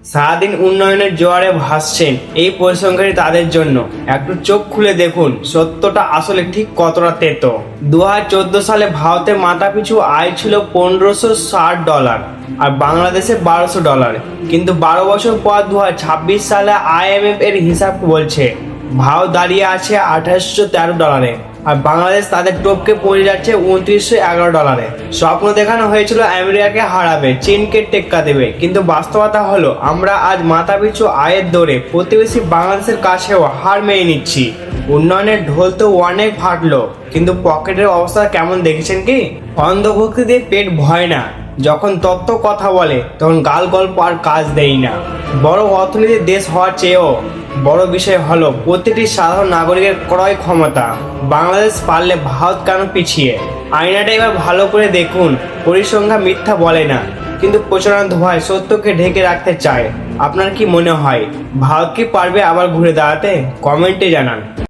সারাদিন উন্নয়নের জোয়ারে ভাসছেন এই পরিসংখ্যানই তাদের জন্য। একটু চোখ খুলে দেখুন সত্যটা আসলে ঠিক কতটা তেতো। 2014 সালে ভারতের মাথাপিছু আয় ছিল $1560 আর বাংলাদেশে $1200। কিন্তু 12 বছর পর 2026 সালে IMF এর হিসাব বলছে ভারত দাঁড়িয়ে আছে $2813 আর বাংলাদেশ তাদের টপকে পড়ে যাচ্ছে $2911। স্বপ্ন দেখানো হয়েছিল আমেরিকাকে হারাবে, চীনকে টেক্কা দেবে, কিন্তু বাস্তবতা হলো আমরা আজ মাথাপিছু আয়ের দৌড়ে প্রতিবেশী বাংলাদেশের কাছেও হার মেনে নিচ্ছি। উন্নয়নের ঢোল তো অনেক ফাটলো, কিন্তু পকেটের অবস্থা কেমন দেখেছেন কি? অন্ধভক্তি দিয়ে পেট ভয় না, যখন তত্ত্ব কথা বলে তখন গাল গল্প আর কাজ দেই না। বড় অর্থনীতির দেশ হওয়ার চেয়েও বড় বিষয় হলো প্রতিটি সাধারণ নাগরিকের ক্রয় ক্ষমতা। বাংলাদেশ পারলে ভারত কেন পিছিয়ে? আয়নাটা এবার ভালো করে দেখুন, পরিসংখ্যান মিথ্যা বলে না, কিন্তু প্রচারণা ধোঁয়ায় সত্যকে ঢেকে রাখতে চায়। আপনার কি মনে হয় ভারত কি পারবে আবার ঘুরে দাঁড়াতে? কমেন্টে জানান।